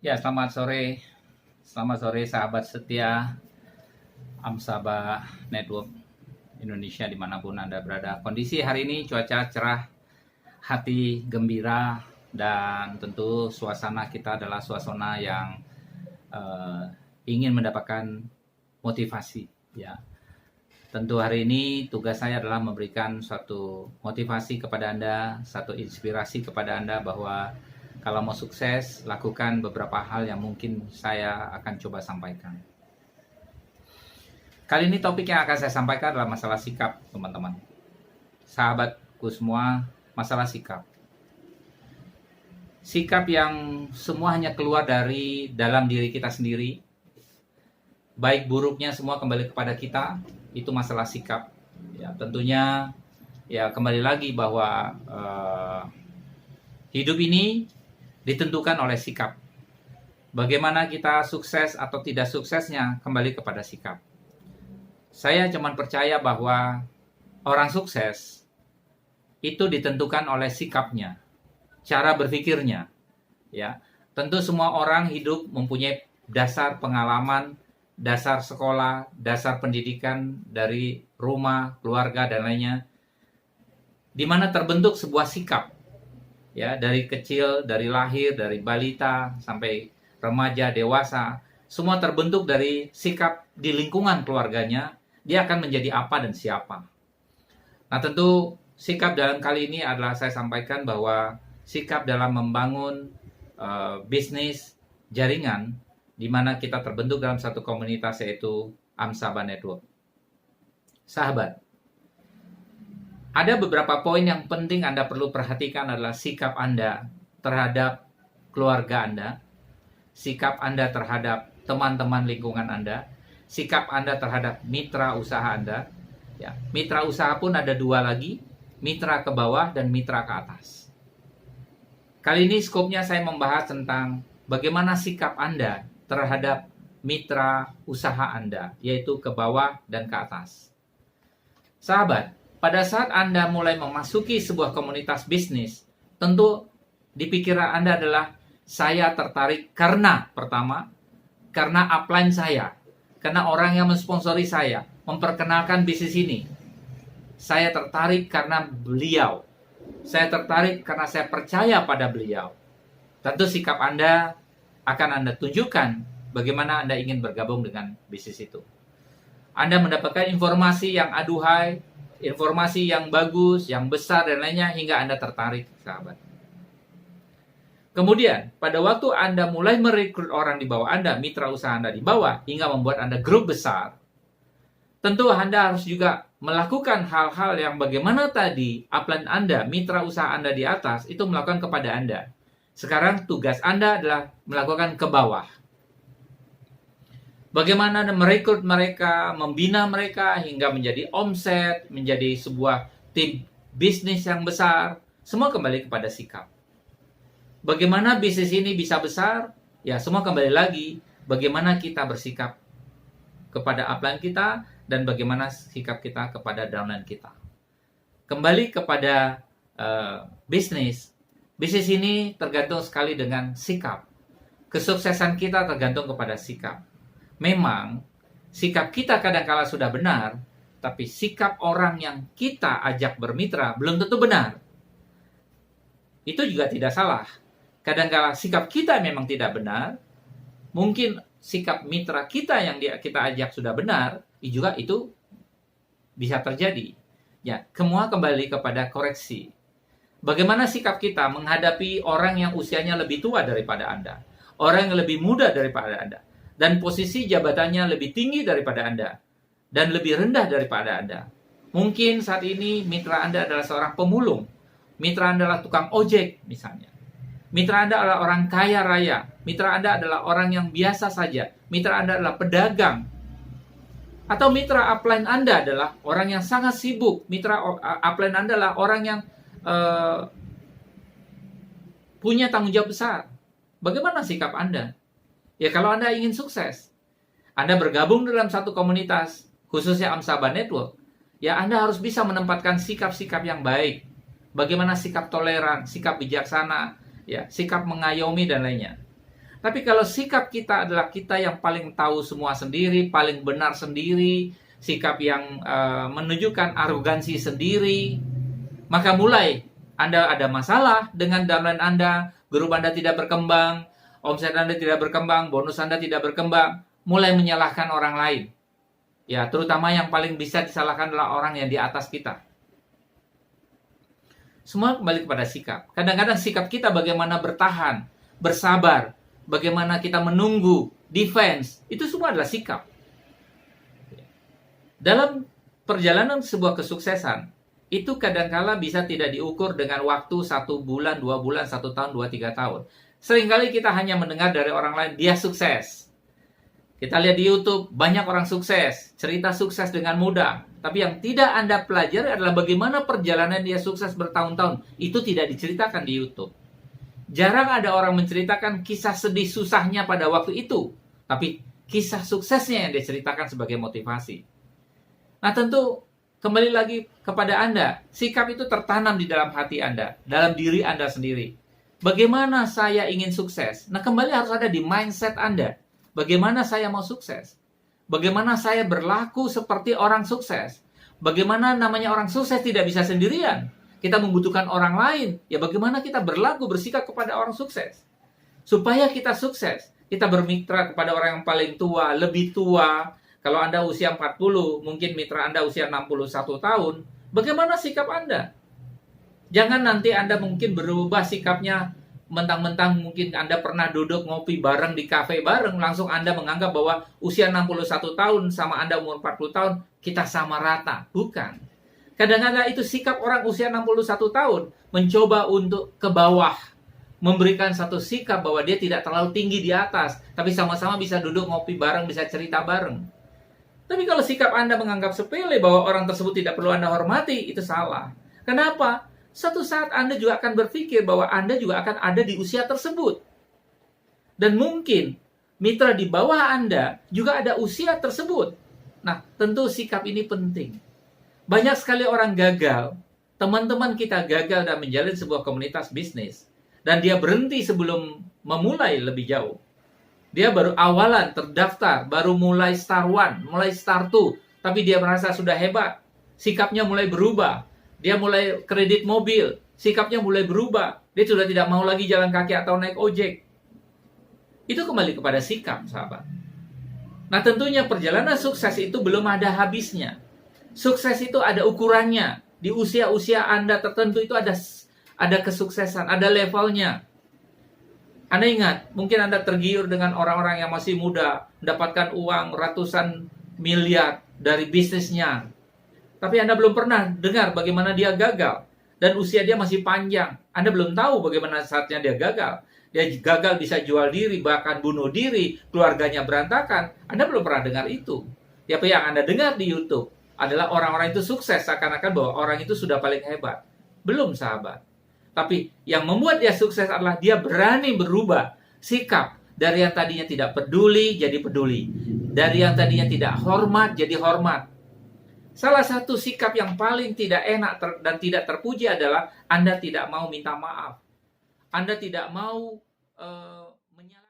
Ya, selamat sore sahabat setia Amsaba Network Indonesia dimanapun Anda berada. Kondisi hari ini cuaca cerah, hati gembira, dan tentu suasana kita adalah suasana yang eh, ingin mendapatkan motivasi. Ya, tentu hari ini tugas saya adalah memberikan suatu motivasi kepada Anda, satu inspirasi kepada Anda bahwa kalau mau sukses, lakukan beberapa hal yang mungkin saya akan coba sampaikan. Kali ini topik yang akan saya sampaikan adalah masalah sikap, teman-teman. Sahabatku semua, masalah sikap. Sikap yang semua hanya keluar dari dalam diri kita sendiri. Baik buruknya semua kembali kepada kita, itu masalah sikap. Ya, tentunya ya kembali lagi bahwa hidup ini ditentukan oleh sikap. Bagaimana kita sukses atau tidak suksesnya kembali kepada sikap. Saya cuma percaya bahwa orang sukses itu ditentukan oleh sikapnya, cara berpikirnya. Ya, tentu semua orang hidup mempunyai dasar pengalaman, dasar sekolah, dasar pendidikan dari rumah, keluarga dan lainnya, di mana terbentuk sebuah sikap. Ya, dari kecil, dari lahir, dari balita sampai remaja, dewasa, semua terbentuk dari sikap di lingkungan keluarganya, dia akan menjadi apa dan siapa. Nah, tentu sikap dalam kali ini adalah saya sampaikan bahwa sikap dalam membangun bisnis jaringan di mana kita terbentuk dalam satu komunitas yaitu Amsaba Network. Sahabat, ada beberapa poin yang penting Anda perlu perhatikan adalah sikap Anda terhadap keluarga Anda, sikap Anda terhadap teman-teman lingkungan Anda, sikap Anda terhadap mitra usaha Anda. Ya, mitra usaha pun ada dua lagi, mitra ke bawah dan mitra ke atas. Kali ini skopnya saya membahas tentang bagaimana sikap Anda terhadap mitra usaha Anda, yaitu ke bawah dan ke atas. Sahabat, pada saat Anda mulai memasuki sebuah komunitas bisnis, tentu di pikiran Anda adalah saya tertarik karena pertama, karena upline saya, karena orang yang mensponsori saya, memperkenalkan bisnis ini. Saya tertarik karena beliau. Saya tertarik karena saya percaya pada beliau. Tentu sikap Anda akan Anda tunjukkan bagaimana Anda ingin bergabung dengan bisnis itu. Anda mendapatkan informasi yang aduhai, informasi yang bagus, yang besar dan lainnya hingga Anda tertarik, sahabat. Kemudian, pada waktu Anda mulai merekrut orang di bawah Anda, mitra usaha Anda di bawah, hingga membuat Anda grup besar, tentu Anda harus juga melakukan hal-hal yang bagaimana tadi upline Anda, mitra usaha Anda di atas, itu melakukan kepada Anda. Sekarang tugas Anda adalah melakukan ke bawah. Bagaimana Anda merekrut mereka, membina mereka hingga menjadi omset, menjadi sebuah tim bisnis yang besar. Semua kembali kepada sikap. Bagaimana bisnis ini bisa besar? Ya, semua kembali lagi bagaimana kita bersikap kepada upline kita dan bagaimana sikap kita kepada downline kita. Kembali kepada bisnis. Bisnis ini tergantung sekali dengan sikap. Kesuksesan kita tergantung kepada sikap. Memang sikap kita kadang-kala sudah benar, tapi sikap orang yang kita ajak bermitra belum tentu benar. Itu juga tidak salah. Kadang-kala sikap kita memang tidak benar, mungkin sikap mitra kita yang kita ajak sudah benar, juga itu bisa terjadi. Ya, semua kembali kepada koreksi. Bagaimana sikap kita menghadapi orang yang usianya lebih tua daripada Anda, orang yang lebih muda daripada Anda, dan posisi jabatannya lebih tinggi daripada Anda, dan lebih rendah daripada Anda. Mungkin saat ini mitra Anda adalah seorang pemulung, mitra Anda adalah tukang ojek misalnya. Mitra Anda adalah orang kaya raya, mitra Anda adalah orang yang biasa saja, mitra Anda adalah pedagang. Atau mitra upline Anda adalah orang yang sangat sibuk, mitra upline Anda adalah orang yang punya tanggung jawab besar. Bagaimana sikap Anda? Ya, kalau Anda ingin sukses, Anda bergabung dalam satu komunitas, khususnya Amsaba Network, ya Anda harus bisa menempatkan sikap-sikap yang baik. Bagaimana sikap toleran, sikap bijaksana, ya, sikap mengayomi dan lainnya. Tapi kalau sikap kita adalah kita yang paling tahu semua sendiri, paling benar sendiri, sikap yang menunjukkan arogansi sendiri, maka mulai Anda ada masalah dengan downline Anda, grup Anda tidak berkembang, omset Anda tidak berkembang, bonus Anda tidak berkembang, mulai menyalahkan orang lain. Ya, terutama yang paling bisa disalahkan adalah orang yang di atas kita. Semua kembali kepada sikap. Kadang-kadang sikap kita bagaimana bertahan, bersabar, bagaimana kita menunggu, defense, itu semua adalah sikap. Dalam perjalanan sebuah kesuksesan, itu kadangkala bisa tidak diukur dengan waktu 1 bulan, 2 bulan, 1 tahun, 2, 3 tahun. Seringkali kita hanya mendengar dari orang lain, dia sukses. Kita lihat di YouTube, banyak orang sukses, cerita sukses dengan mudah. Tapi yang tidak Anda pelajari adalah bagaimana perjalanan dia sukses bertahun-tahun. Itu tidak diceritakan di YouTube. Jarang ada orang menceritakan kisah sedih susahnya pada waktu itu. Tapi kisah suksesnya yang diceritakan sebagai motivasi. Nah tentu, kembali lagi kepada Anda. Sikap itu tertanam di dalam hati Anda. Dalam diri Anda sendiri. Bagaimana saya ingin sukses? Nah kembali harus ada di mindset Anda. Bagaimana saya mau sukses? Bagaimana saya berlaku seperti orang sukses? Bagaimana namanya orang sukses tidak bisa sendirian? Kita membutuhkan orang lain. Ya bagaimana kita berlaku, bersikap kepada orang sukses? Supaya kita sukses, kita bermitra kepada orang yang paling tua, lebih tua. Kalau Anda usia 40, mungkin mitra Anda usia 61 tahun. Bagaimana sikap Anda? Jangan nanti Anda mungkin berubah sikapnya, mentang-mentang mungkin Anda pernah duduk ngopi bareng di kafe bareng, langsung Anda menganggap bahwa usia 61 tahun sama Anda umur 40 tahun, kita sama rata. Bukan. Kadang-kadang itu sikap orang usia 61 tahun, mencoba untuk ke bawah, memberikan satu sikap bahwa dia tidak terlalu tinggi di atas, tapi sama-sama bisa duduk ngopi bareng, bisa cerita bareng. Tapi kalau sikap Anda menganggap sepele bahwa orang tersebut tidak perlu Anda hormati, itu salah. Kenapa? Suatu saat Anda juga akan berpikir bahwa Anda juga akan ada di usia tersebut. Dan mungkin mitra di bawah Anda juga ada usia tersebut. Nah, tentu sikap ini penting. Banyak sekali orang gagal, teman-teman kita gagal dan menjalin sebuah komunitas bisnis. Dan dia berhenti sebelum memulai lebih jauh. Dia baru awalan terdaftar, baru mulai star 1, mulai star 2. Tapi dia merasa sudah hebat. Sikapnya mulai berubah. Dia mulai kredit mobil, sikapnya mulai berubah. Dia sudah tidak mau lagi jalan kaki atau naik ojek. Itu kembali kepada sikap, sahabat. Nah tentunya perjalanan sukses itu belum ada habisnya. Sukses itu ada ukurannya. Di usia-usia Anda tertentu itu ada kesuksesan, ada levelnya. Anda ingat, mungkin Anda tergiur dengan orang-orang yang masih muda, mendapatkan uang ratusan miliar dari bisnisnya. Tapi Anda belum pernah dengar bagaimana dia gagal. Dan usia dia masih panjang. Anda belum tahu bagaimana saatnya dia gagal. Dia gagal bisa jual diri, bahkan bunuh diri, keluarganya berantakan. Anda belum pernah dengar itu. Apa yang Anda dengar di YouTube adalah orang-orang itu sukses, seakan-akan bahwa orang itu sudah paling hebat. Belum, sahabat. Tapi yang membuat dia sukses adalah dia berani berubah sikap. Dari yang tadinya tidak peduli, jadi peduli. Dari yang tadinya tidak hormat, jadi hormat. Salah satu sikap yang paling tidak enak dan tidak terpuji adalah Anda tidak mau minta maaf. Anda tidak mau